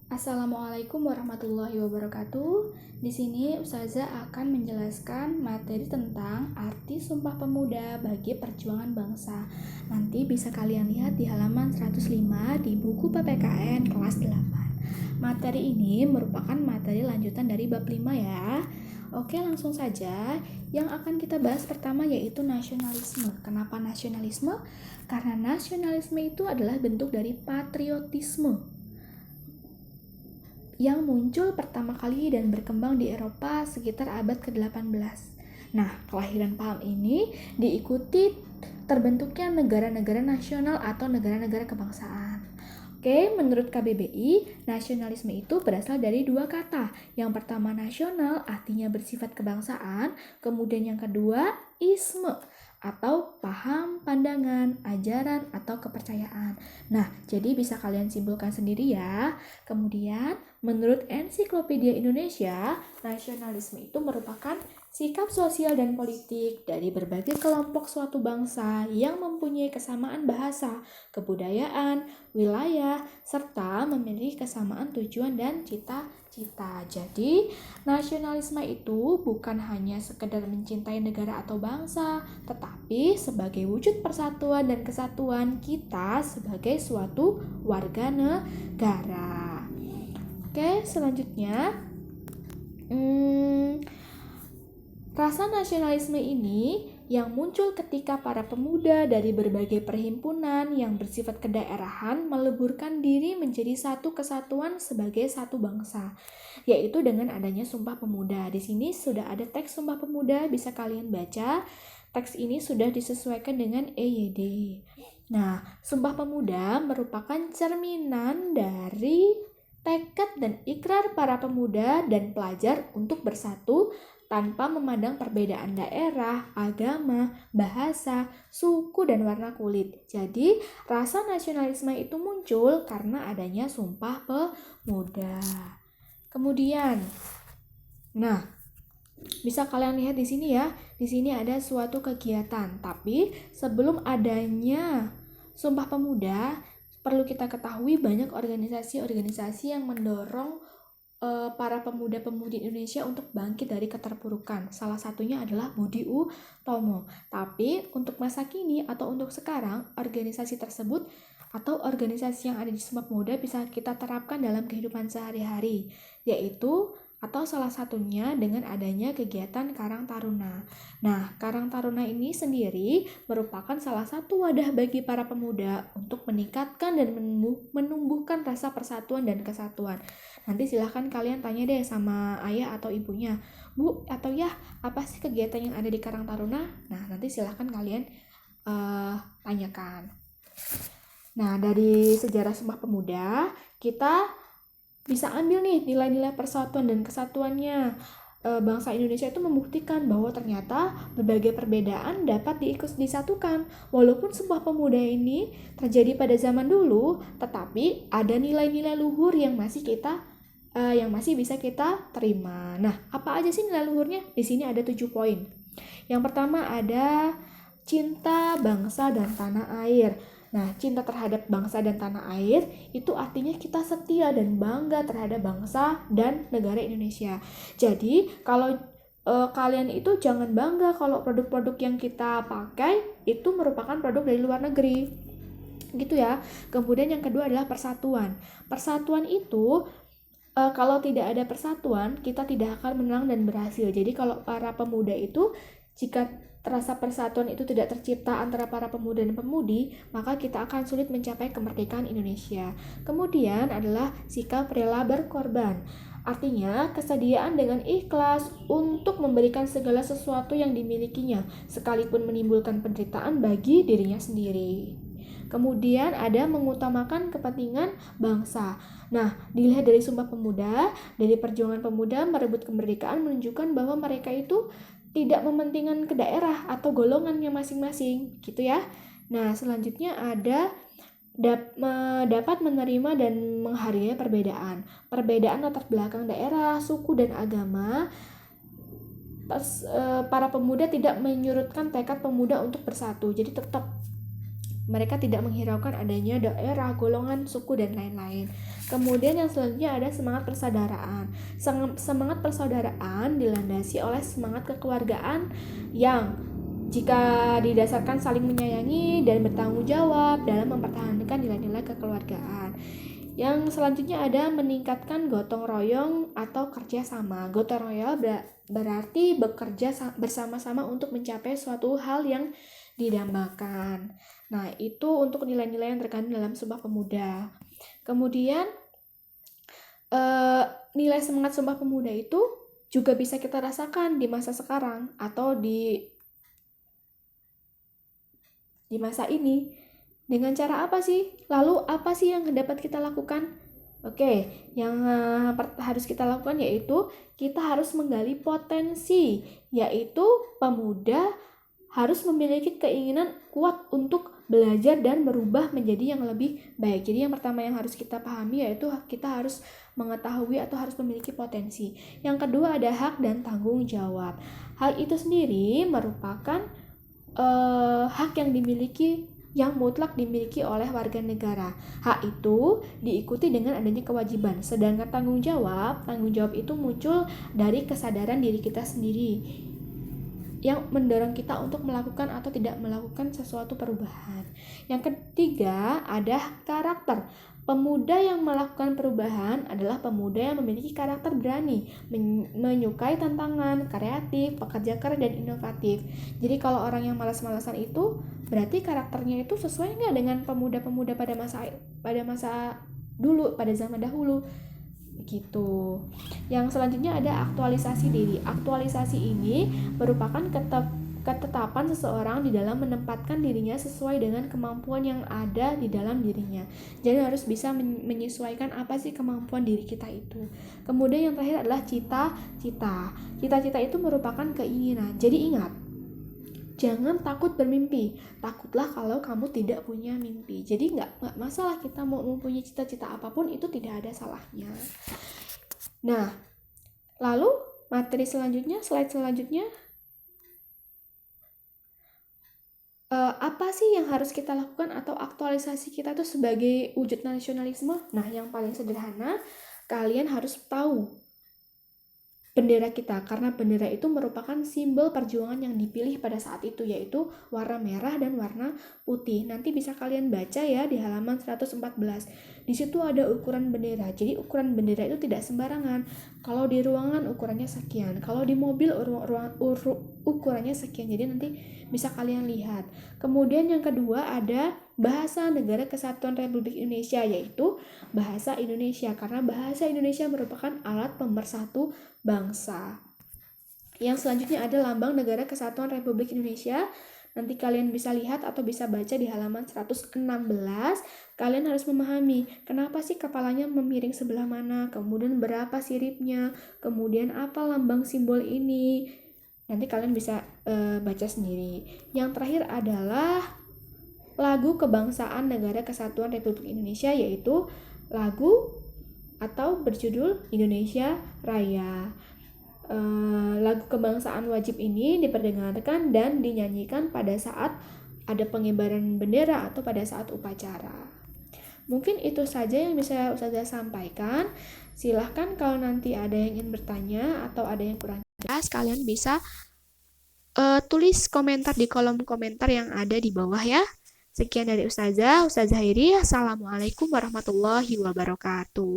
Assalamualaikum warahmatullahi wabarakatuh. Di sini Ustazah akan menjelaskan materi tentang arti Sumpah Pemuda bagi perjuangan bangsa. Nanti bisa kalian lihat di halaman 105 di buku PPKN kelas 8. Materi ini merupakan materi lanjutan dari bab 5 ya. Oke, langsung saja. Yang akan kita bahas pertama yaitu nasionalisme. Kenapa nasionalisme? Karena nasionalisme itu adalah bentuk dari patriotisme yang muncul pertama kali dan berkembang di Eropa sekitar abad ke-18. Nah, kelahiran paham ini diikuti terbentuknya negara-negara nasional atau negara-negara kebangsaan. Oke, menurut KBBI, nasionalisme itu berasal dari dua kata. Yang pertama nasional, artinya bersifat kebangsaan. Kemudian yang kedua, isme, atau paham, pandangan, ajaran, atau kepercayaan. Nah, jadi bisa kalian simpulkan sendiri ya. Kemudian, menurut Ensiklopedia Indonesia, nasionalisme itu merupakan sikap sosial dan politik dari berbagai kelompok suatu bangsa yang mempunyai kesamaan bahasa, kebudayaan, wilayah, serta memiliki kesamaan tujuan dan cita-cita. Jadi, nasionalisme itu bukan hanya sekedar mencintai negara atau bangsa, tetapi sebagai wujud persatuan dan kesatuan kita sebagai suatu warga negara. Oke, selanjutnya rasa nasionalisme ini yang muncul ketika para pemuda dari berbagai perhimpunan yang bersifat kedaerahan meleburkan diri menjadi satu kesatuan sebagai satu bangsa, yaitu dengan adanya Sumpah Pemuda. Di sini sudah ada teks Sumpah Pemuda, bisa kalian baca. Teks ini sudah disesuaikan dengan EYD. Nah, Sumpah Pemuda merupakan cerminan dari tekad dan ikrar para pemuda dan pelajar untuk bersatu tanpa memandang perbedaan daerah, agama, bahasa, suku, dan warna kulit. Jadi, rasa nasionalisme itu muncul karena adanya Sumpah Pemuda. Kemudian, bisa kalian lihat di sini ya. Di sini ada suatu kegiatan, tapi sebelum adanya Sumpah Pemuda, perlu kita ketahui banyak organisasi-organisasi yang mendorong para pemuda-pemudi Indonesia untuk bangkit dari keterpurukan. Salah satunya adalah Budi Utomo. Tapi untuk masa kini atau untuk sekarang, organisasi tersebut atau organisasi yang ada di Sumpah Pemuda bisa kita terapkan dalam kehidupan sehari-hari, yaitu atau salah satunya dengan adanya kegiatan Karang Taruna. Nah, Karang Taruna ini sendiri merupakan salah satu wadah bagi para pemuda untuk meningkatkan dan menumbuhkan rasa persatuan dan kesatuan. Nanti silahkan kalian tanya deh sama ayah atau ibunya, Bu atau ya, apa sih kegiatan yang ada di Karang Taruna? Nah, nanti silahkan kalian tanyakan. Nah, dari sejarah Sumpah Pemuda, kita bisa ambil nih nilai-nilai persatuan dan kesatuannya. Bangsa Indonesia itu membuktikan bahwa ternyata berbagai perbedaan dapat disatukan. Walaupun Sumpah Pemuda ini terjadi pada zaman dulu, tetapi ada nilai-nilai luhur yang masih bisa kita terima. Nah, apa aja sih nilai luhurnya? Di sini ada 7 poin. Yang pertama ada cinta bangsa dan tanah air. Nah, cinta terhadap bangsa dan tanah air itu artinya kita setia dan bangga terhadap bangsa dan negara Indonesia. Jadi, kalau kalian itu jangan bangga kalau produk-produk yang kita pakai itu merupakan produk dari luar negeri. Gitu ya. Kemudian yang kedua adalah persatuan. Persatuan itu kalau tidak ada persatuan, kita tidak akan menang dan berhasil. Jadi kalau para pemuda itu, jika rasa persatuan itu tidak tercipta antara para pemuda dan pemudi, maka kita akan sulit mencapai kemerdekaan Indonesia. Kemudian adalah sikap rela berkorban. Artinya, kesediaan dengan ikhlas untuk memberikan segala sesuatu yang dimilikinya, sekalipun menimbulkan penderitaan bagi dirinya sendiri. Kemudian ada mengutamakan kepentingan bangsa. Nah, dilihat dari Sumpah Pemuda, dari perjuangan pemuda merebut kemerdekaan menunjukkan bahwa mereka itu tidak mementingkan ke daerah atau golongannya masing-masing, gitu ya. Nah, selanjutnya ada dapat menerima dan menghargai perbedaan. Perbedaan latar belakang daerah, suku, dan agama. Para pemuda tidak menyurutkan tekad pemuda untuk bersatu. Jadi tetap Mereka tidak menghiraukan adanya daerah, golongan, suku, dan lain-lain. Kemudian yang selanjutnya ada semangat persaudaraan. Semangat persaudaraan dilandasi oleh semangat kekeluargaan yang jika didasarkan saling menyayangi dan bertanggung jawab dalam mempertahankan nilai-nilai kekeluargaan. Yang selanjutnya ada meningkatkan gotong royong atau kerja sama. Gotong royong berarti bekerja bersama-sama untuk mencapai suatu hal yang didambakan. Nah, itu untuk nilai-nilai yang terkandung dalam Sumpah Pemuda. Kemudian nilai semangat Sumpah Pemuda itu juga bisa kita rasakan di masa sekarang atau di masa ini. Dengan cara apa sih? Lalu apa sih yang dapat kita lakukan? Oke, yang harus kita lakukan yaitu kita harus menggali potensi, yaitu pemuda harus memiliki keinginan kuat untuk belajar dan berubah menjadi yang lebih baik. Jadi yang pertama yang harus kita pahami yaitu kita harus mengetahui atau harus memiliki potensi. Yang kedua ada hak dan tanggung jawab. Hal itu sendiri merupakan hak yang mutlak dimiliki oleh warga negara. Hak itu diikuti dengan adanya kewajiban. Sedangkan tanggung jawab itu muncul dari kesadaran diri kita sendiri yang mendorong kita untuk melakukan atau tidak melakukan sesuatu perubahan. Yang ketiga ada karakter. Pemuda yang melakukan perubahan adalah pemuda yang memiliki karakter berani, menyukai tantangan, kreatif, pekerja keras, dan inovatif. Jadi kalau orang yang malas-malasan itu berarti karakternya itu sesuai nggak dengan pemuda-pemuda pada masa dulu, pada zaman dahulu gitu. Yang selanjutnya ada aktualisasi diri. Aktualisasi ini merupakan ketetapan seseorang di dalam menempatkan dirinya sesuai dengan kemampuan yang ada di dalam dirinya. Jadi harus bisa menyesuaikan apa sih kemampuan diri kita itu. Kemudian yang terakhir adalah cita-cita. Cita-cita itu merupakan keinginan. Jadi ingat, jangan takut bermimpi. Takutlah kalau kamu tidak punya mimpi. Jadi nggak masalah kita mau mempunyai cita-cita apapun, itu tidak ada salahnya. Nah, lalu slide selanjutnya, apa sih yang harus kita lakukan atau aktualisasi kita tuh sebagai wujud nasionalisme? Nah, yang paling sederhana, kalian harus tahu bendera kita, karena bendera itu merupakan simbol perjuangan yang dipilih pada saat itu, yaitu warna merah dan warna putih. Nanti bisa kalian baca ya di halaman 114. Di situ ada ukuran bendera. Jadi ukuran bendera itu tidak sembarangan. Kalau di ruangan ukurannya sekian, kalau di mobil ukurannya sekian. Jadi nanti bisa kalian lihat. Kemudian yang kedua ada bahasa Negara Kesatuan Republik Indonesia, yaitu bahasa Indonesia, karena bahasa Indonesia merupakan alat pemersatu bangsa. Yang selanjutnya ada lambang Negara Kesatuan Republik Indonesia. Nanti kalian bisa lihat atau bisa baca di halaman 116. Kalian harus memahami kenapa sih kepalanya memiring sebelah mana, kemudian berapa siripnya, kemudian apa lambang simbol ini. Nanti kalian bisa baca sendiri. Yang terakhir adalah lagu kebangsaan Negara Kesatuan Republik Indonesia, yaitu lagu atau berjudul Indonesia Raya. Lagu kebangsaan wajib ini diperdengarkan dan dinyanyikan pada saat ada pengibaran bendera atau pada saat upacara. Mungkin itu saja yang bisa Ustazah sampaikan. Silahkan kalau nanti ada yang ingin bertanya atau ada yang kurang jelas, kalian bisa tulis komentar di kolom komentar yang ada di bawah ya. Sekian dari Ustazah Hairi. Assalamualaikum warahmatullahi wabarakatuh.